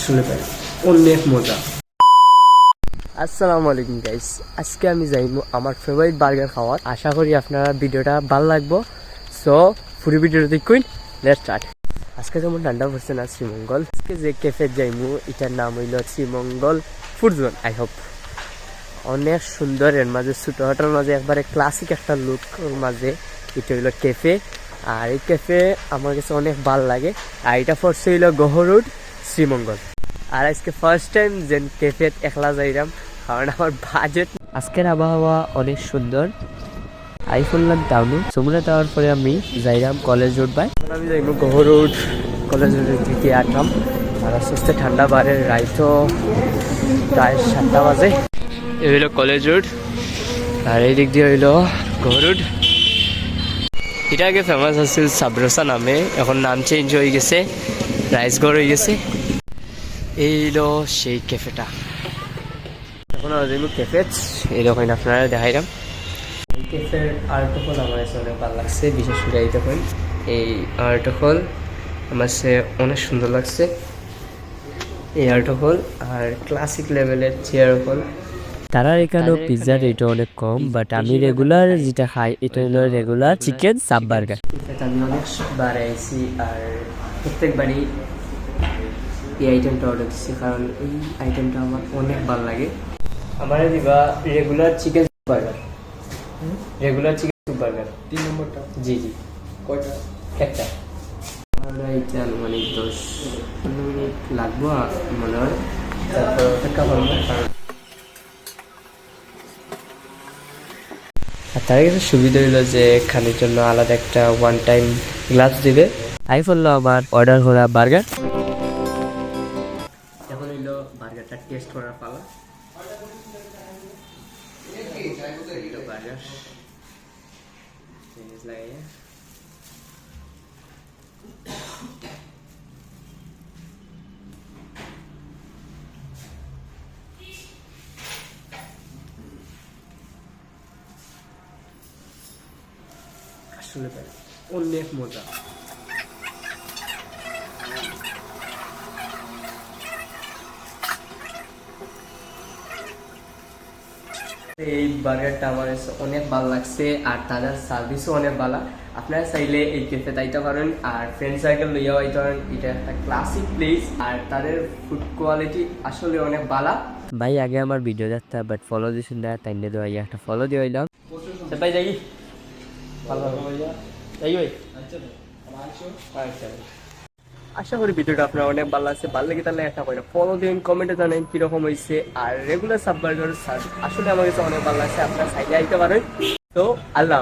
আসলে ভাই অনেক মজা। আসসালামু আলাইকুম গাইস, আজকে আমি যাইমু আমার ফেভারিট বার্গার খাওয়ার। আশা করি আপনারা ভিডিওটা ভালো লাগবো। সো পুরো ভিডিওটা দেখুন, লেটস স্টার্ট। আজকে যেমন ঠান্ডা পড়ছে না শ্রীমঙ্গল, আজকে যে ক্যাফে যাইমু এটার নাম হইল Sreemangal food zone. I hope অনেক সুন্দর, এর মাঝে ছোটোখাটোর মাঝে একবারে ক্লাসিক একটা লুক মাঝে এটা হইল ক্যাফে। আর এই ক্যাফে আমার কাছে অনেক ভালো লাগে। আর এটা পড়ছে হইল গহ রোড শ্রীমঙ্গল। আর আজকে ফার্স্ট টাইম যে ক্যাফে একলা যাইলাম, কারণ আমার বাজেট। আজকের আবহাওয়া অনেক সুন্দর। আই করলাম টাউনে, সমুদ্রে যাওয়ার পরে আমি যাইলাম কলেজ রোড বাই। আমি যাইব গহ রোড কলেজ রোডের দিকে আটলাম। আর আস্তে আস্তে ঠান্ডা বাড়ে, রাইতো প্রায় 7টা বাজে। এই হইল কলেজ রোড, আর এই দিক দিয়ে হইল গহ রোড। এটা আগে ফেমাস আছিল সাবরসা নামে, এখন নাম চেঞ্জ হয়ে গেছে, রাইসগড় হয়ে গেছে। এই হইল সেই ক্যাফেটা। এখন যেগুলো ক্যাফে এইরকম আপনারা দেখাইলাম। এই ক্যাফের আর্টফল আমার কাছে অনেক ভালো লাগছে, বিশেষ করে এই তখন এই আর্টফল আমার কাছে অনেক সুন্দর লাগছে। এই আর্টফল আর ক্লাসিক লেভেলের চেয়ার হল। তারা এখানেও পিৎজার রেটও অনেক কম, বাট আমি রেগুলার যেটা খাই এটা হলো রেগুলার চিকেন সাব বার্গার। আমি অনেকবার আইছি আর প্রত্যেকবারই এই আইটেমটা অর্ডার দিচ্ছি, কারণ এই আইটেমটা আমার অনেক ভালো লাগে। আমার দিবা regular chicken burger, regular chicken soup burger 3 নম্বরটা। জি জি, কয়টা? একটা। এটা মানে 10-15 মিনিট লাগবো মনে হয়, তারপর অপেক্ষা করবো। আর তার কাছে সুবিধা হইলো যে খানির জন্য আলাদা একটা ওয়ান টাইম গ্লাস দিবে। আই বললো আমার অর্ডার করা বার্গার। এখন হইলো বার্গারটা টেস্ট করার পালা। বার্গার লাগে আসলে ভাই অনেক মজা। এই বার্গারটা আমার অনেক ভালো লাগছে, আর তাদের সার্ভিসও অনেক ভালো। আপনারা চাইলে এই ক্যাফে যাইতে পারেন, আর ফ্রেন্ড সার্কেল লইয়াও আইতে পারেন। এটা একটা ক্লাসিক প্লেস, আর তাদের ফুড কোয়ালিটি আসলে অনেক ভালো। ভাই আগে আমার ভিডিও দেখতে, বাট ফলো দিয়েছেন না, তাই নিয়ে দেওয়া একটা ফলো দিয়ে হইলাম। ভাই যাই ভালো যাই ভাই। আশা করি ভিডিওটা আপনার অনেক ভালো লাগছে। ভালো লাগে তাহলে একটা করে ফলো দিন, কমেন্টে জানান কিরকম হয়েছে। আর রেগুলার সাব বার্গার আসলে আমার কাছে অনেক ভালো লাগছে, আপনারা সাইডে আইতে পারেন। তো আল্লাহ।